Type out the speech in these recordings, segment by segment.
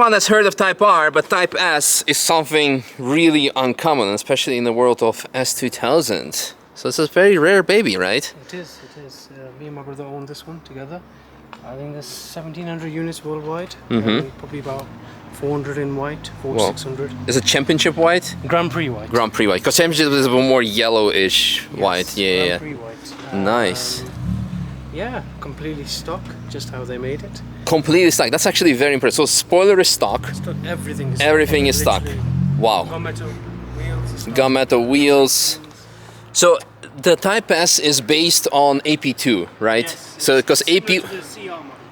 everyone has heard of Type R, but Type S is something really uncommon, especially in the world of S2000. So it's a very rare baby, right? It is. Me and my brother own this one together. I think there's 1,700 units worldwide. Probably about 400 in white, 600. Is it championship white? Grand Prix white. Grand Prix white. Because championship is a bit more yellowish white. Grand Prix white. Nice. Yeah, completely stock, just how they made it. Completely stock. That's actually very impressive. So spoiler is stock. Everything is stock. Wow. Gunmetal wheels. Gunmetal wheels. So the Type S is based on AP2, right? Yes, so because AP.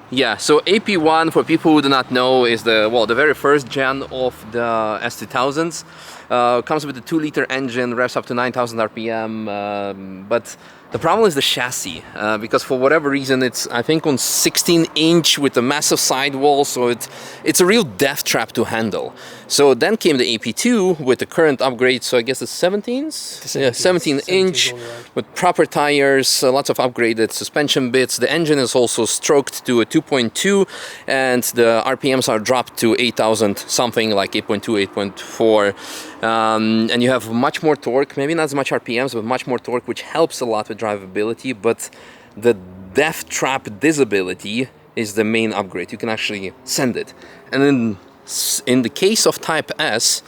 Yeah, so AP1, for people who do not know, is the very first gen of the S2000s. Comes with a 2-liter engine, revs up to 9,000 RPM, but the problem is the chassis, because for whatever reason it's, I think, on 16-inch with a massive sidewall, so it's a real death trap to handle. So then came the AP2 with the current upgrade, so I guess it's 17s? Yeah, 17-inch with proper tires, lots of upgraded suspension bits. The engine is also stroked to a 2.2 and the RPMs are dropped to 8,000 something, like 8.2, 8.4. And you have much more torque, maybe not as much RPMs, but much more torque, which helps a lot with drivability. But the death trap disability is the main upgrade. You can actually send it. And then in the case of Type S,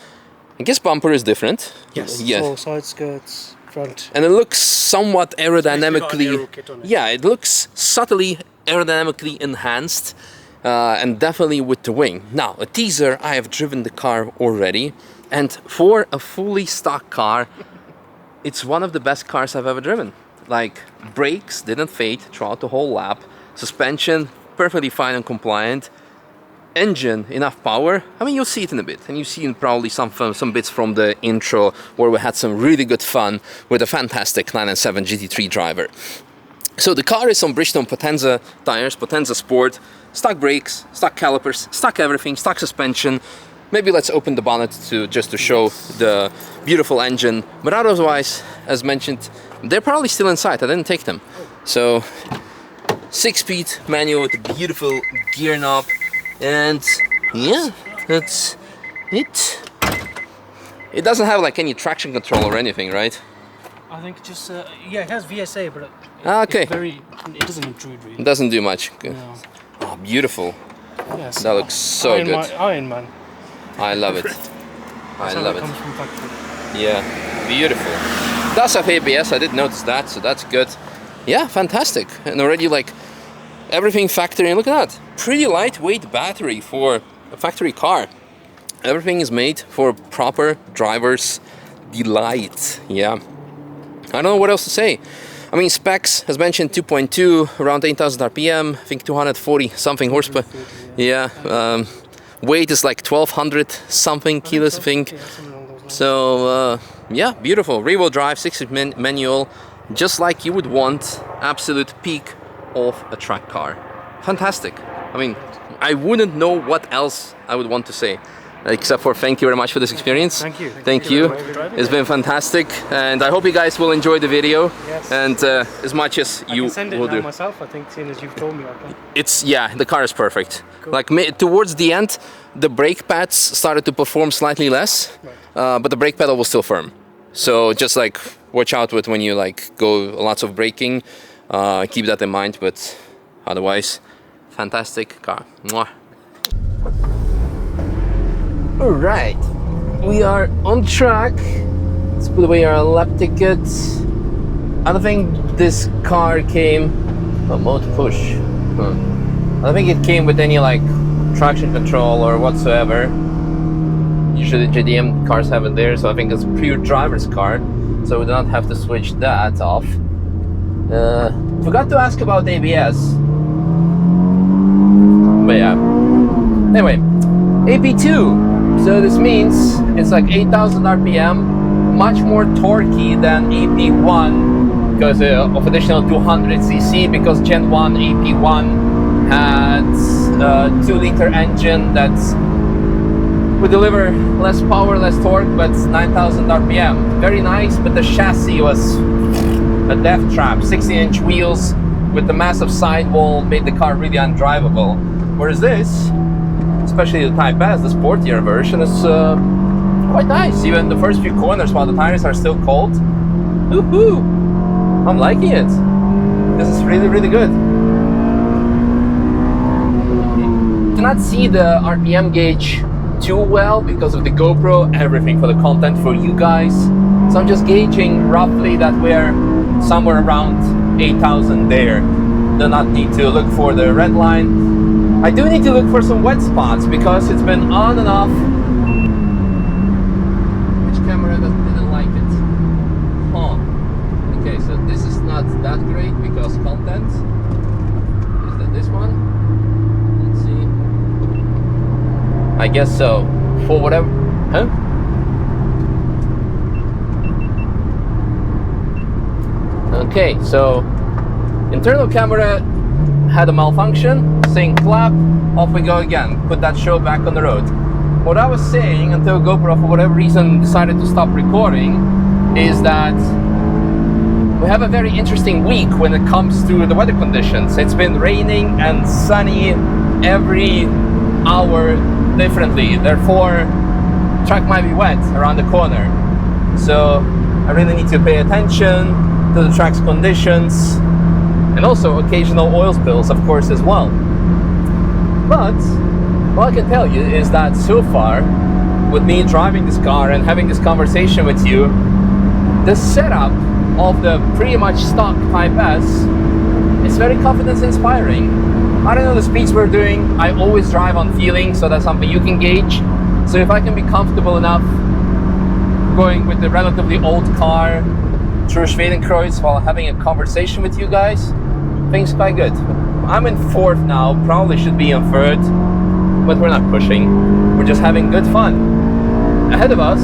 I guess bumper is different. Yes. So side skirts, front. And it looks somewhat aerodynamically. Yeah, it looks subtly aerodynamically enhanced. And definitely with the wing. Now, a teaser, I have driven the car already. And for a fully stock car, it's one of the best cars I've ever driven. Like, brakes didn't fade throughout the whole lap. Suspension, perfectly fine and compliant. Engine, enough power. I mean, you'll see it in a bit. And you've seen probably some bits from the intro where we had some really good fun with a fantastic 997 GT3 driver. So the car is on Bridgestone Potenza tires, Potenza Sport. Stock brakes, stock calipers, stock everything, stock suspension. Maybe let's open the bonnet just to show the beautiful engine. But otherwise, as mentioned, they're probably still inside. I didn't take them. So 6-speed manual with a beautiful gear knob. And yeah, that's it. It doesn't have like any traction control or anything, right? I think just, yeah, it has VSA, but it doesn't intrude really. It doesn't do much. No. Oh, beautiful. Yes. That looks so good. Iron Man. I love it. I love it. Comes from factory. Yeah, beautiful. Does have ABS, I did notice that, so that's good. Yeah, fantastic. And already like everything factory, and look at that. Pretty lightweight battery for a factory car. Everything is made for proper driver's delight. Yeah. I don't know what else to say. I mean, specs, as mentioned, 2.2, around 8,000 RPM, I think 240 something horsepower. Yeah, weight is like 1,200 something kilos, I think. So, yeah, beautiful. Rear-wheel drive, 6-speed manual, just like you would want, absolute peak of a track car. Fantastic. I mean, I wouldn't know what else I would want to say. Except for thank you very much for this experience. Thank you. Thank you. It's been fantastic, and I hope you guys will enjoy the video. Yes. And as much as you will do. I can send it now myself, I think, seeing as you've told me. The car is perfect. Cool. Like towards the end, the brake pads started to perform slightly less, but the brake pedal was still firm. So just like watch out with when you like go lots of braking. Keep that in mind. But otherwise, fantastic car. Mwah. Alright, we are on track. Let's put away our lap tickets. I don't think this car came... mode push. I don't think it came with any like traction control or whatsoever. Usually JDM cars have it there, so I think it's a pure driver's car. So we do not have to switch that off. Forgot to ask about ABS. But yeah. Anyway, AP2. So this means it's like 8,000 RPM, much more torquey than AP1 because of additional 200cc, because Gen 1 AP1 had a 2-liter engine that would deliver less power, less torque, but 9,000 RPM. Very nice, but the chassis was a death trap. 16-inch wheels with the massive sidewall made the car really undrivable. Whereas this, it's especially the Type S, the sportier version, is quite nice. Even the first few corners while the tires are still cold. Woohoo! I'm liking it. This is really, really good. I cannot see the RPM gauge too well because of the GoPro, everything for the content for you guys. So I'm just gauging roughly that we're somewhere around 8,000 there. Do not need to look for the red line. I do need to look for some wet spots because it's been on and off. Which camera didn't like it? Oh, okay, so this is not that great because content. Is that this one? Let's see. I guess so. For whatever. Huh? Okay, so internal camera had a malfunction, sync clap, off we go again, put that show back on the road. What I was saying until GoPro for whatever reason decided to stop recording is that we have a very interesting week when it comes to the weather conditions. It's been raining and sunny every hour differently, therefore track might be wet around the corner. So I really need to pay attention to the track's conditions, and also occasional oil spills, of course, as well. But what I can tell you is that so far, with me driving this car and having this conversation with you, the setup of the pretty much stock Type S is very confidence inspiring. I don't know the speeds we're doing. I always drive on feeling, so that's something you can gauge. So if I can be comfortable enough going with the relatively old car through Schwedenkreuz while having a conversation with you guys, things quite good. I'm in fourth now, probably should be in third, but we're not pushing. We're just having good fun. Ahead of us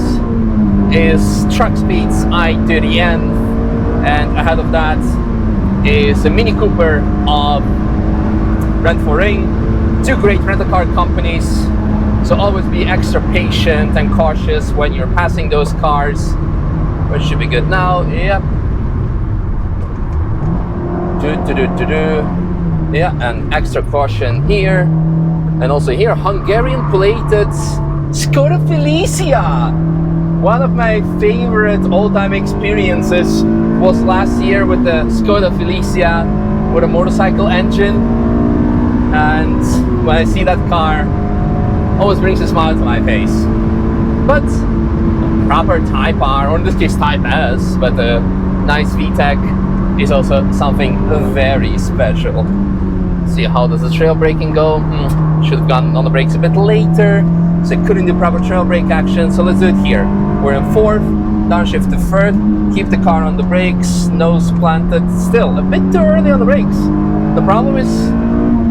is Truck Speed's I-30N, and ahead of that is a Mini Cooper of Nürburgring. Two great rental car companies, so always be extra patient and cautious when you're passing those cars. Which should be good now. Yep. Yeah, and extra caution here. And also here, Hungarian plated Skoda Felicia. One of my favorite all-time experiences was last year with the Skoda Felicia with a motorcycle engine. And when I see that car, always brings a smile to my face. But proper Type R, or in this case Type S, but a nice VTEC is also something very special. See, how does the trail braking go? Should have gone on the brakes a bit later, so I couldn't do proper trail brake action, so let's do it here. We're in fourth, downshift to third, keep the car on the brakes, nose planted, still a bit too early on the brakes. The problem is,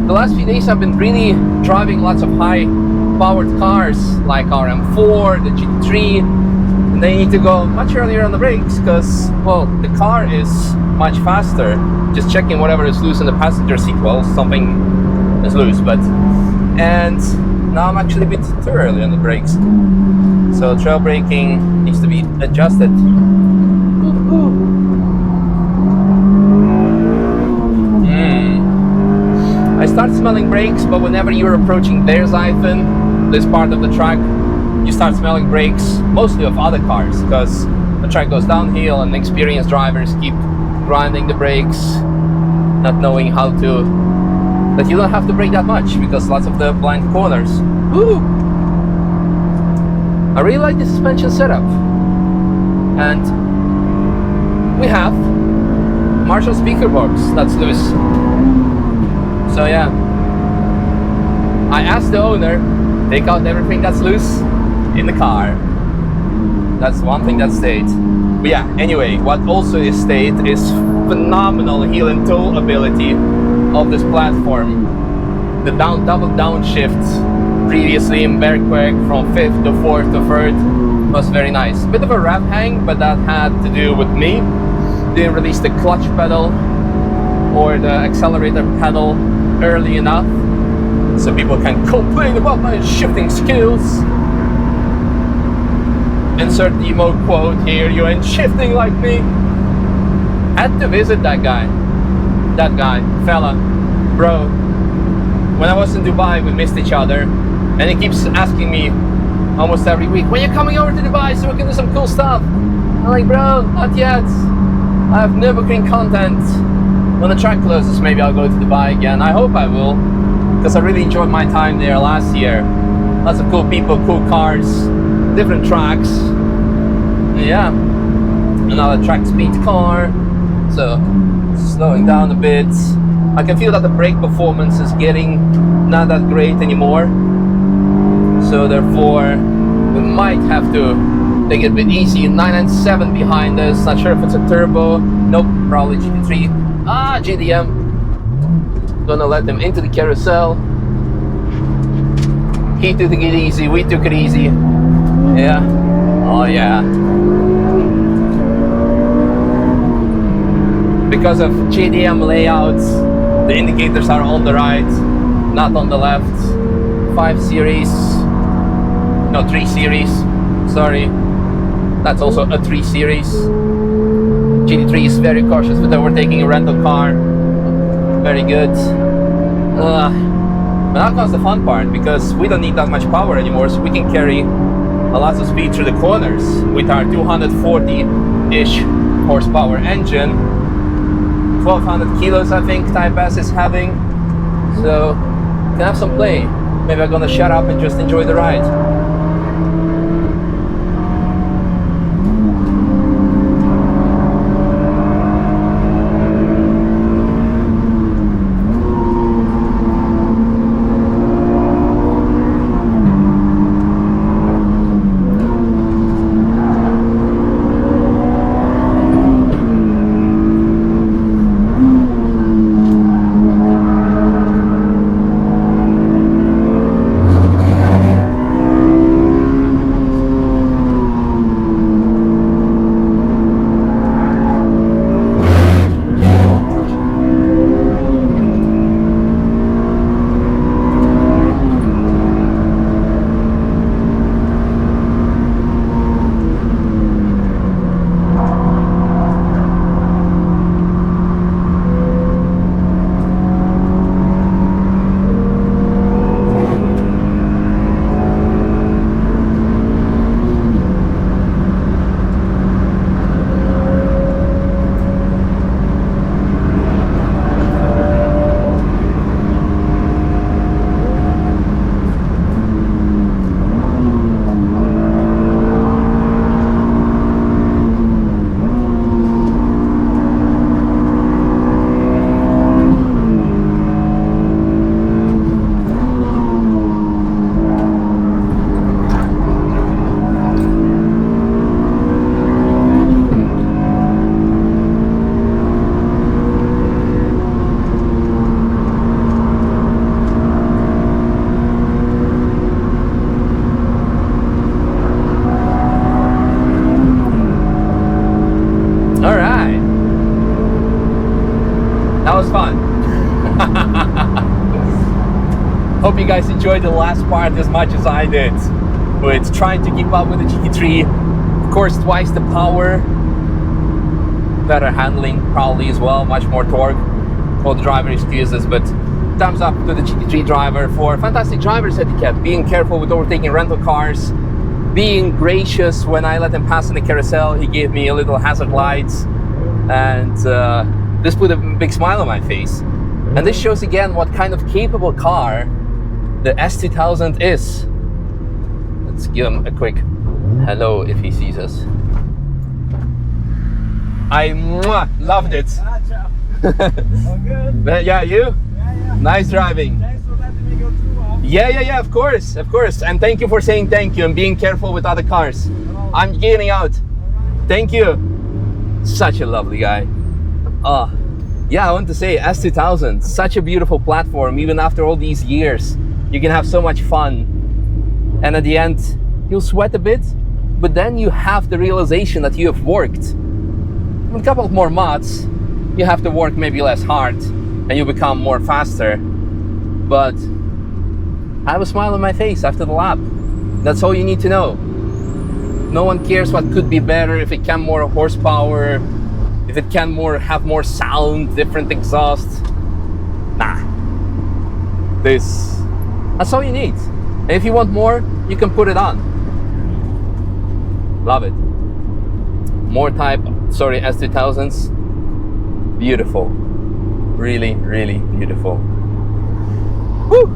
the last few days I've been really driving lots of high powered cars like our M4, the GT3, and they need to go much earlier on the brakes because, well, the car is much faster. Just checking whatever is loose in the passenger seat. Well, something is loose, but... And now I'm actually a bit too early on the brakes. So trail braking needs to be adjusted. I start smelling brakes, but whenever you're approaching Beershausen, this part of the track, you start smelling brakes, mostly of other cars, because the track goes downhill and experienced drivers keep grinding the brakes, not knowing how to, that you don't have to brake that much because lots of the blind corners. Woo! I really like the suspension setup, and we have Marshall speaker box that's loose. So yeah, I asked the owner, take out everything that's loose in the car. That's one thing that stayed. But yeah, anyway, what also is stayed is phenomenal heel and toe ability of this platform. The double downshift previously in Bergquerque from 5th to 4th to 3rd was very nice. Bit of a rev hang, but that had to do with me. Didn't release the clutch pedal or the accelerator pedal early enough, so people can complain about my shifting skills. Insert the emo quote here, you ain't shifting like me. Had to visit that guy, fella, bro. When I was in Dubai, we missed each other, And he keeps asking me almost every week, when you're coming over to Dubai so we can do some cool stuff. I'm like, bro, not yet. I have Nürburgring content. When the track closes, maybe I'll go to Dubai again. I hope I will, because I really enjoyed my time there last year. Lots of cool people, cool cars, different tracks. Yeah, another track speed car. So slowing down a bit. I can feel that the brake performance is getting not that great anymore. So therefore, we might have to take it a bit easy. 997 behind us. Not sure if it's a turbo. Nope, probably GT3. GDM. Gonna let them into the carousel. He took it easy. We took it easy. Yeah. Oh yeah. Because of JDM layouts, the indicators are on the right, not on the left. 5 series, no 3 series, sorry. That's also a 3 series. GT3 is very cautious with overtaking a rental car. Very good. But now comes the fun part, because we don't need that much power anymore, so we can carry a lot of speed through the corners with our 240-ish horsepower engine. 1200 kilos I think Type S is having, so can have some play. Maybe I'm gonna shut up and just enjoy the ride. Hope you guys enjoyed the last part as much as I did with trying to keep up with the GT3. Of course, twice the power, better handling probably as well, much more torque. All the driver excuses, but thumbs up to the GT3 driver for fantastic driver's etiquette, being careful with overtaking rental cars, being gracious when I let him pass in the carousel. He gave me a little hazard lights, and this put a big smile on my face. And this shows again what kind of capable car the S2000 is. Let's give him a quick hello if he sees us. I loved it. All good? Yeah, you? Yeah. Nice driving. Thanks for letting me go through, huh? Yeah, of course. And thank you for saying thank you and being careful with other cars. I'm getting out. Thank you. Such a lovely guy. Yeah, I want to say S2000, such a beautiful platform. Even after all these years, you can have so much fun. And at the end, you'll sweat a bit, but then you have the realization that you have worked. With a couple of more mods, you have to work maybe less hard and you become more faster. But I have a smile on my face after the lap. That's all you need to know. No one cares what could be better, if it can more horsepower, if it can have more sound, different exhaust. Nah. That's all you need. And if you want more, you can put it on. Love it. More Type, sorry, S2000s. Beautiful. Really, really beautiful. Woo!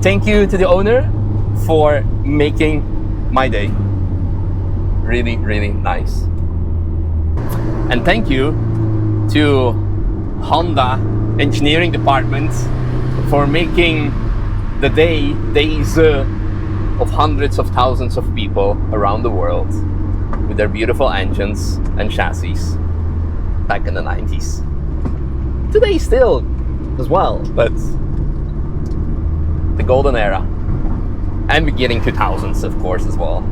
Thank you to the owner for making my day. Really, really nice. And thank you to Honda engineering department for making the days of hundreds of thousands of people around the world with their beautiful engines and chassis back in the 90s. Today still as well, but the golden era. And beginning 2000s, of course, as well.